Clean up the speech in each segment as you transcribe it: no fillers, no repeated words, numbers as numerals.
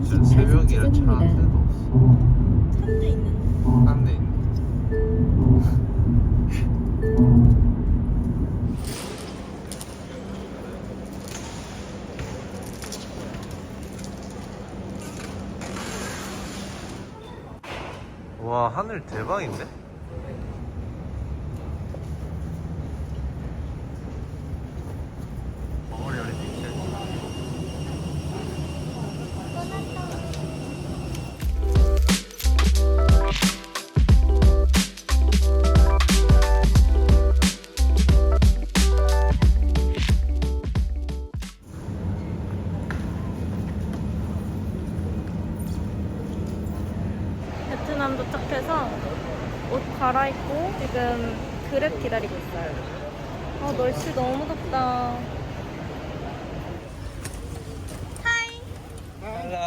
지금 새벽이라 차 한 대도 없어. 한대 있는데. 한 대 있네. 와, 하늘 대박인데? 벙어리 열린 빅셀. 베트남 도착해서 옷 갈아입고 지금 그랩 기다리고 있어요. 아, 날씨 너무 덥다. 하이. 헬로.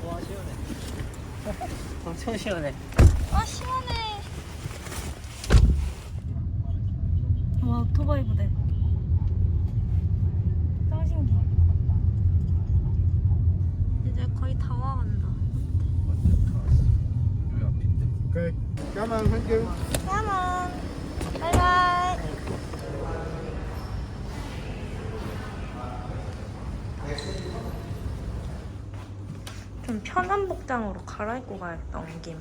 와, 시원해. 엄청 시원해. 아, 시원해. 와, 오토바이 부대. 짱 신기해. 이제 거의 다 와간다. 여기 앞인데? Ok, cảm ơn Khánh Trương. Come on. Bye bye. 좀 편한 복장으로 갈아입고 가야겠다, 온 김에.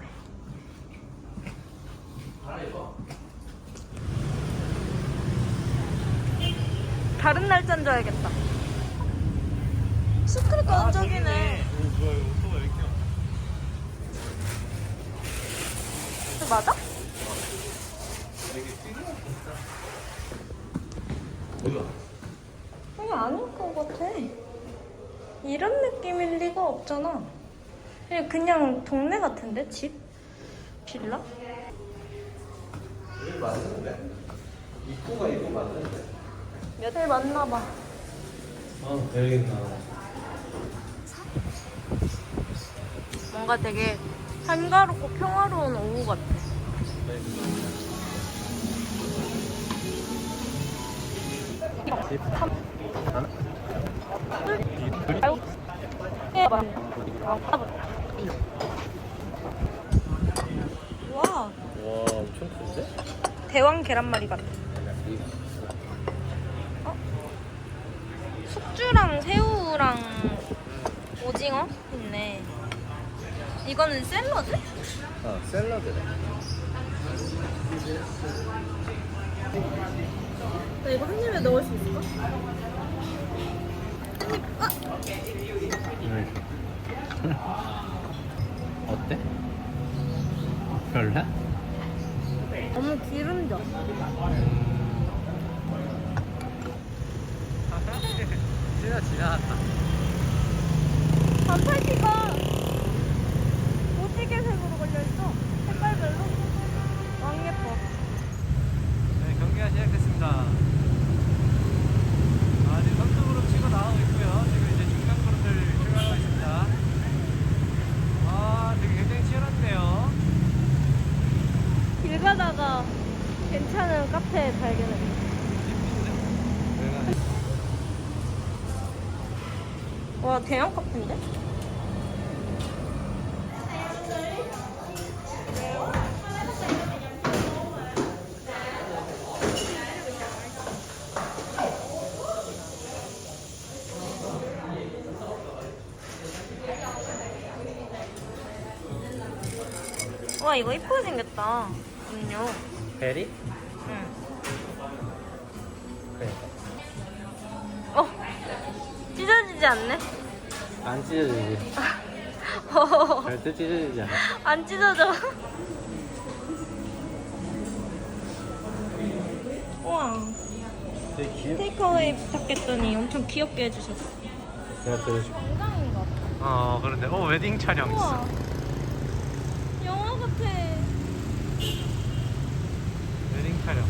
다른 날짜인 줄 알겠다. 스크립트 언적이네. 오, 뭐야, 이거 오토가 이렇게 많아? 맞아? 뭐야? 이게 아닐 것 같아. 이런 느낌일 리가 없잖아. 그냥 동네 같은데? 집? 빌라? 여기 맞는데? 입구가 이거 맞는데? 몇일 맞나봐. 되겠나. 뭔가 되게 한가롭고 평화로운 오후 같아. 와, 와, 엄청 큰데? 대왕 계란말이 같아. 숙주랑 새우랑 오징어 있네. 이거는 샐러드? 샐러드네. 나 이거 한 입에 넣을 수 있을까? 어때? 별로야? 너무 기름져. 진짜 지나갔다. 반팔티가 무지개색으로 걸려있어. 색깔별로. 왕 예뻐. 네, 경기가 시작됐습니다. 지금 선두그룹 치고 나가고 있고요. 지금 이제 중간그룹들 출발하고 있습니다. 되게 굉장히 치열한데요. 길 가다가 괜찮은 카페 발견했어. 와, 대형 카페인데? 와, 이거 이쁘게 생겼다. 음료. 베리? 응. 그러니까. 찢어지지 않네? 안 찢어지지. 절대 찢어지지 않아. 안 찢어져. 우와. 되게 귀엽. 테이크어웨이 부탁했더니 엄청 귀엽게 해주셨어. 내가 들어줄게. 영상인가 봐. 그런데 웨딩 촬영 우와. 영화 같아. 웨딩 촬영.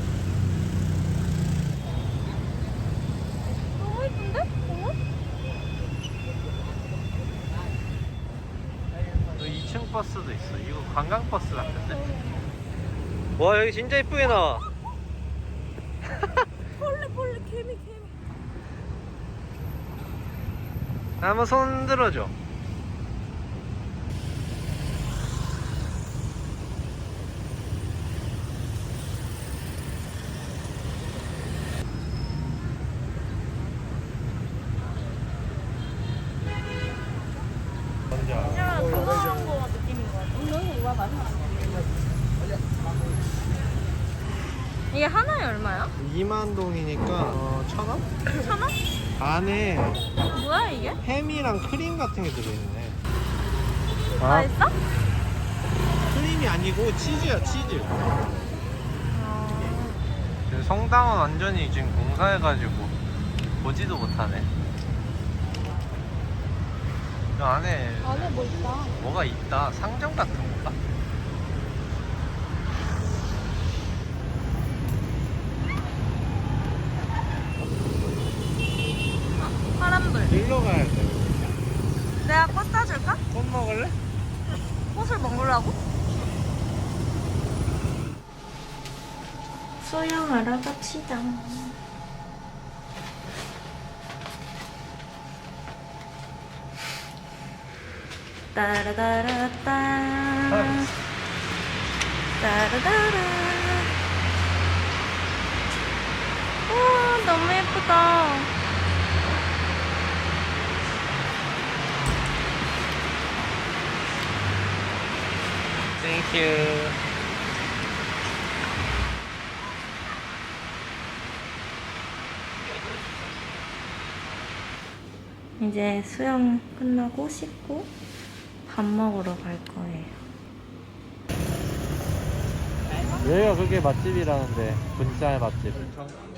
너무 예쁜데? 어머? 또 2층 버스도 있어. 이거 관광 버스 같은데? 와, 여기 진짜 이쁘게 나와. 폴레 개미. 한번 손 들어줘. 그냥 그거한 거 느낌인 거 같아. 이게 하나에 얼마야? 2만 동이니까 1,000원? 1,000원? 안에 뭐야 이게? 햄이랑 크림 같은 게 들어있네. 맛있어? 크림이 아니고 치즈야, 치즈. 어... 성당은 완전히 지금 공사해가지고 보지도 못하네. 저 안에 뭐 있다. 뭐가 있다. 상점 같은 건가? 파란불. 일로 가야 돼. 내가 꽃 사줄까? 꽃 먹을래? 꽃을 먹으라고? 수영하러 갑시다. 따라따라따. 따라따라. 우와, 너무 예쁘다. 땡큐. 이제 수영 끝나고 씻고 밥 먹으러 갈 거예요. 여기가 그게 맛집이라는데, 분짜의 맛집.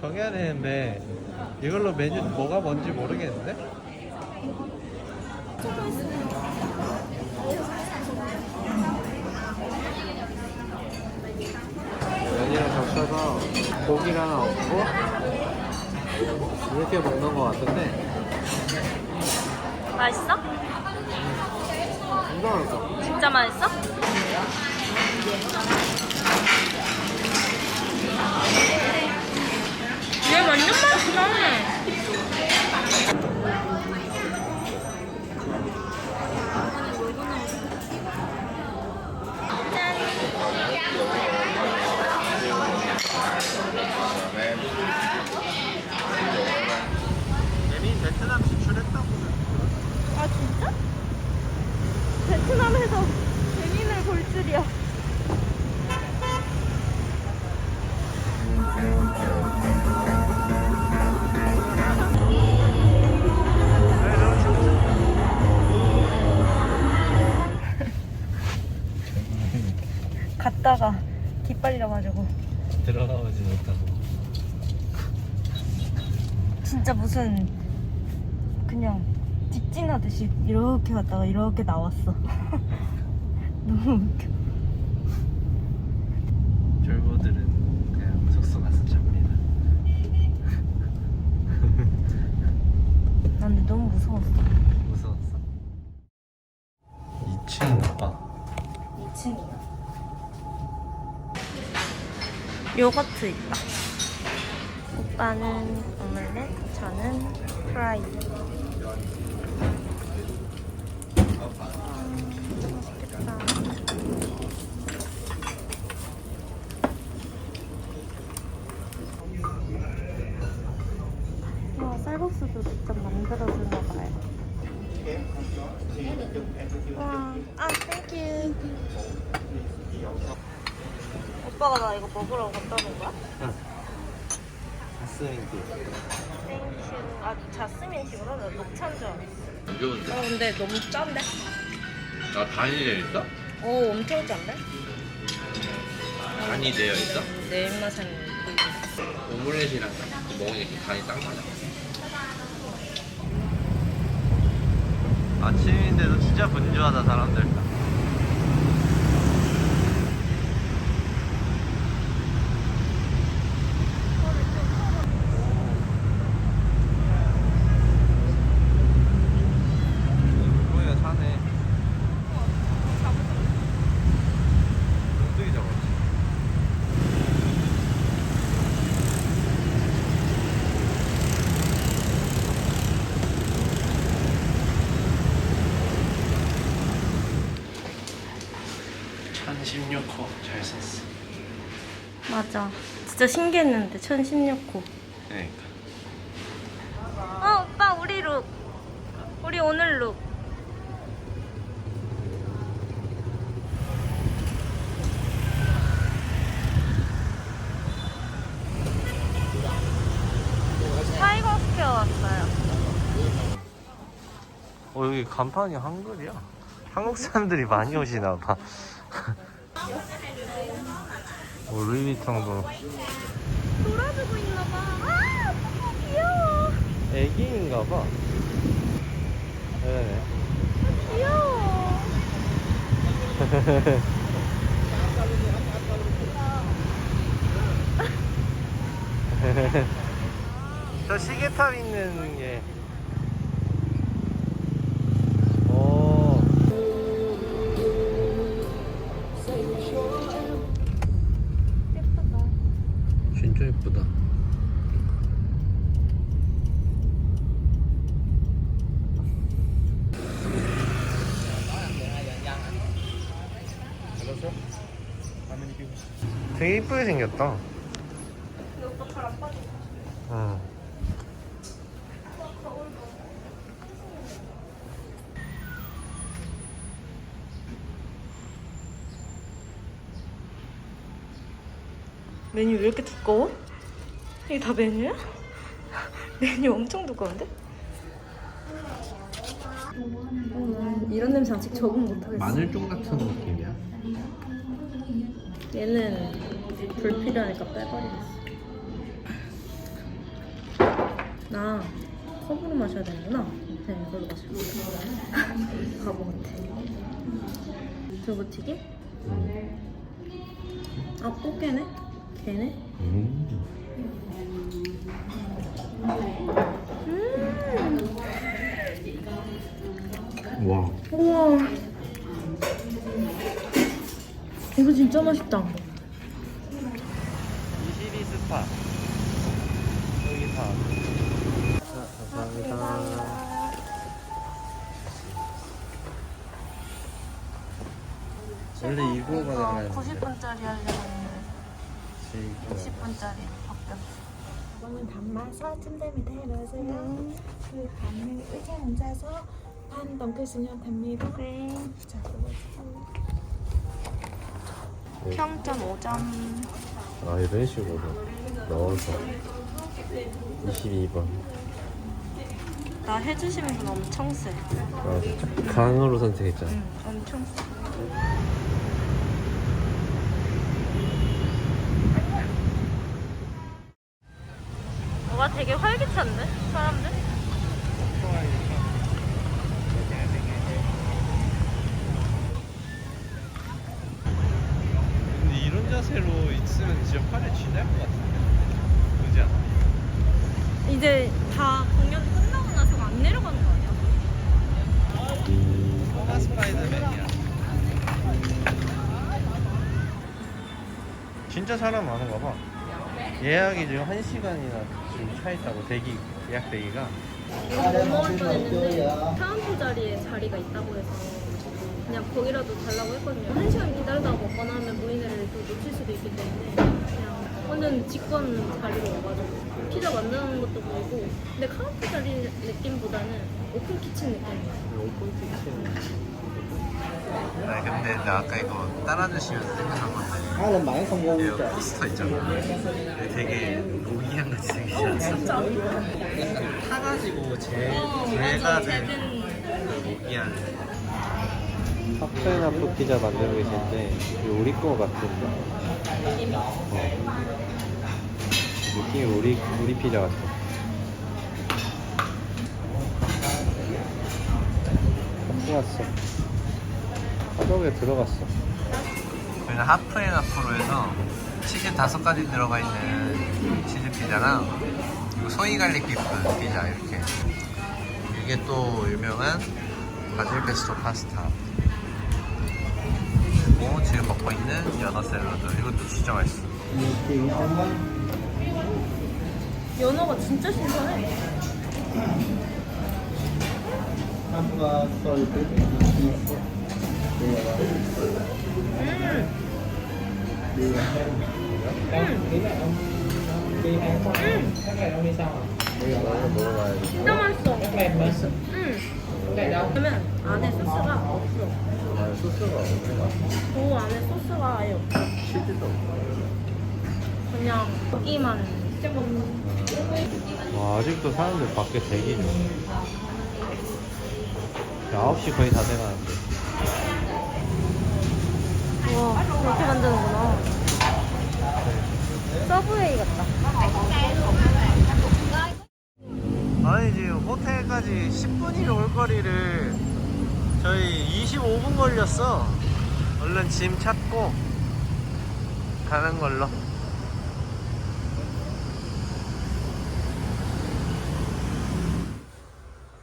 정해야 되는데 이걸로 메뉴 뭐가 뭔지 모르겠는데? 면이랑 겹쳐서 고기를 하나 얹고 이렇게 먹는 것 같은데 맛있어? 진짜 맛있어. 진짜 맛있어? 얘 완전 맛있어. 예민 베트남 진출했다고. 아 진짜? 베트남에서 재민을 볼 줄이야. 갔다가 기빨려가지고 들어가보지 못하고. 진짜 무슨 그냥 직진하듯이 이렇게 갔다가 이렇게 나왔어. 너무 웃겨. 졸보들은 그냥 숙소 가서 잡니다. 난 근데 너무 무서웠어. 무서웠어? 2층인가 봐. 2층이야. 요거트 있다. 오빠는 오믈렛, 저는 프라이. 맛있겠다. 와, 쌀국수도 직접 만들어주나 봐요. 와, 아, 땡큐. 오빠가 나 이거 먹으라고 갖다 놓은 거야? 자스민티. 땡큐. 아, 자스민 티구나. 나 녹차인 줄 알았어. 안 좋은데? 근데 너무 짠데? 아, 간이 되어 있어? 오, 엄청 짠데? 간이 되어 있어? 내 입맛엔 오믈렛이랑 먹으니까 간이 딱 맞아. 아침인데도 진짜 분주하다 사람들. 물고기가 사네. 엉덩이 잡았지. 맛있었어. 맞아. 진짜 신기했는데 1016호. 그러니까. 오빠 우리 룩. 우리 오늘 룩. 타이거 스퀘어 왔어요. 여기 간판이 한글이야. 한국 사람들이 많이 오시나 봐. 루이비통도 놀아주고 있나 봐. 아, 너무 귀여워. 애기인가 봐. 네. 귀여워. 저 시계탑 있는 게. 예쁘다. 진짜 예쁘다. 되게 이쁘게 생겼다. 근데 오빠 잘 안 빠져. 응. 메뉴 왜 이렇게 두꺼워? 이게 다 메뉴야? 메뉴 엄청 두꺼운데? 이런 냄새 아직 적응 못하겠어. 마늘종 같은 느낌이야. 얘는 불필요하니까 빼버리겠어. 나 컵으로 마셔야 되는구나. 네, 이걸로 마셔. 바보 같아. 두부튀김? 아, 꽃게네? 게네? 와. 우와. 이거 진짜 맛있다. 22 스타. 여기 다. 감사합니다. 원래 이거가 달라요. 90분짜리 하려고 했는데 60분짜리 바뀌었어. 이거는 담아서 찜닭이 되어서요. 그 밤에 의자 앉아서 반 넘기시면 됩니다. 네. 자, 그거죠. 평점 5점. 아, 이런 식으로 넣어서 22번. 나 해주시는 분 엄청 세. 아, 진짜 강으로 선택했잖아. 응, 엄청 세. 뭐가 되게 활기찬데? 사람들? 근데 이런 자세로 있으면 진짜 팔에 쥐날 것 같은데. 그러지 않아? 이제 다 공연 끝나고 나서 안 내려가는 거 아니야? 꼬마 스파이더맨이야. 진짜 사람 많은가 봐. 예약이 지금 1시간이나 지금 차 있다고 예약 대기가. 이거 뭐 먹을 줄 했는데 카운터 자리에 자리가 있다고 해서 그냥 거기라도 달라고 했거든요. 1시간 기다리다가 먹거나 하면 모이네를 또 놓칠 수도 있기 때문에 그냥 완전 직권 자리로 와가지고 피자 만드는 것도 보이고, 근데 카운터 자리 느낌보다는 오픈 키친 느낌이야. 오픈 키친. 아니 근데 나 아까 이거 따라주시면서 생각한 건데 hai lần bản không ngon 여기 포스터 있잖아. 되게 로기향 같이 생기지 않았어? 진짜? 타가지고 맞아, 된 제든 로기향. 파프앤하프 피자 만들고 계신데 이게 우리 거 같은데. 느낌이 우리 피자 같아. 왔어. 화덕에 들어갔어. 저희는 하프앤하프로 해서 치즈 5가지 들어가 있는 치즈 피자랑 그리고 소이 갈릭 비프 피자 이렇게. 이게 또 유명한 바질 페스토 파스타. 그리고 지금 먹고 있는 연어 샐러드. 이것도 진짜 맛있어. 연어가 진짜 신선해. 먹어봐야 돼. 진짜 맛있어. 그러면 안에 소스가 없어. 아, 소스가 없는 것 같아. 그 안에 소스가 아예 없어. 치즈도 없고. 그냥 고기만. 와, 아직도 사람들 밖에 대기 중. 9시 거의 다 돼가는데. 와, 이렇게 만드는구나. 서브웨이 같다. 아니, 지금 호텔까지 10분이면 올 거리를 저희 25분 걸렸어. 얼른 짐 찾고 가는 걸로.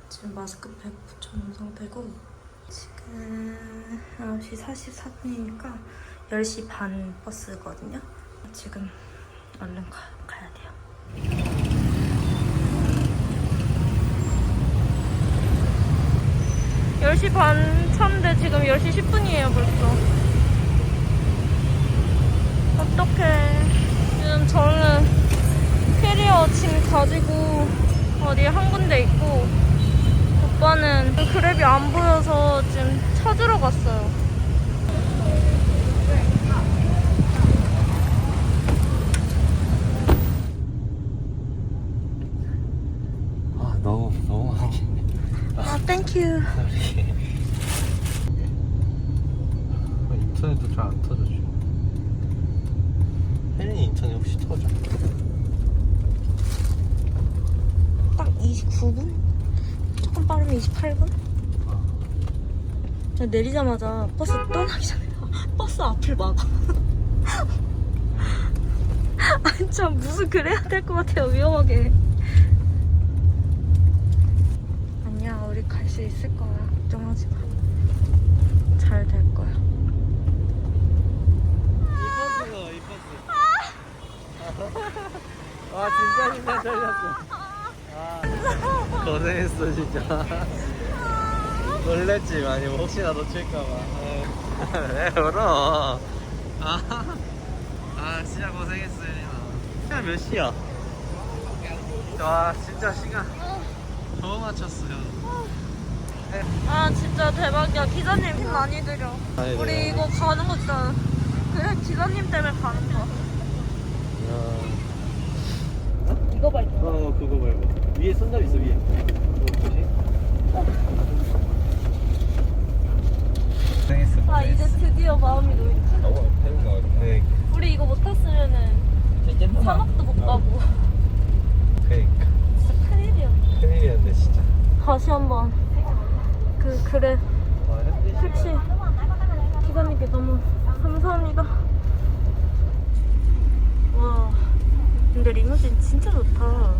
지금 마스크팩 붙여놓은 상태고 지금 9시 44분이니까 10시 반 버스거든요. 지금 얼른 가야 돼요. (10시 반) 차인데 지금 10시 10분이에요 벌써. 어떡해. 지금 저는 캐리어 짐 가지고 어디 한 군데 있고 오빠는 그랩이 안 보여서 지금 찾으러 갔어요. 아, 너무 하겠네. 아, 땡큐. 인터넷도 잘 안 터져 지금. 혜린이 인터넷 혹시 터져? 딱 29분? 조금 빠르면 28분? 저 내리자마자 버스 떠나기 전에 버스 앞을 막아. 아니 참 무슨 그래야 될 것 같아요. 위험하게. 아니야, 우리 갈 수 있을 거야. 걱정하지 마. 잘 될 거야. 이 버스. 와, 진짜 힘내 잘렸어. 아, 고생했어 진짜. 놀랬지 많이. 혹시나 놓칠까봐. 왜 울어? 진짜 고생했어 혜린아. 시간 몇 시야? 와, 진짜 시간 너무 맞췄어요. 아 진짜 대박이야. 기사님 힘 많이 들여. 아니, 우리 네. 이거 가는 거 진짜 그래 기사님 때문에 가는 거야. 이거 봐 이거. 그거 말고 위에 손잡이 있어 위에. 고생했어. 아 이제 드디어 마음이 놓인다. 네. 우리 이거 못 탔으면은 사막도 못 가고. 그러니까 진짜 큰일이야. 큰일이었네 진짜. 다시 한번 그래 택시 기사님께 너무 감사합니다. 와 근데 리무진 진짜 좋다.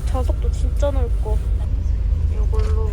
좌석도 진짜 넓고 이걸로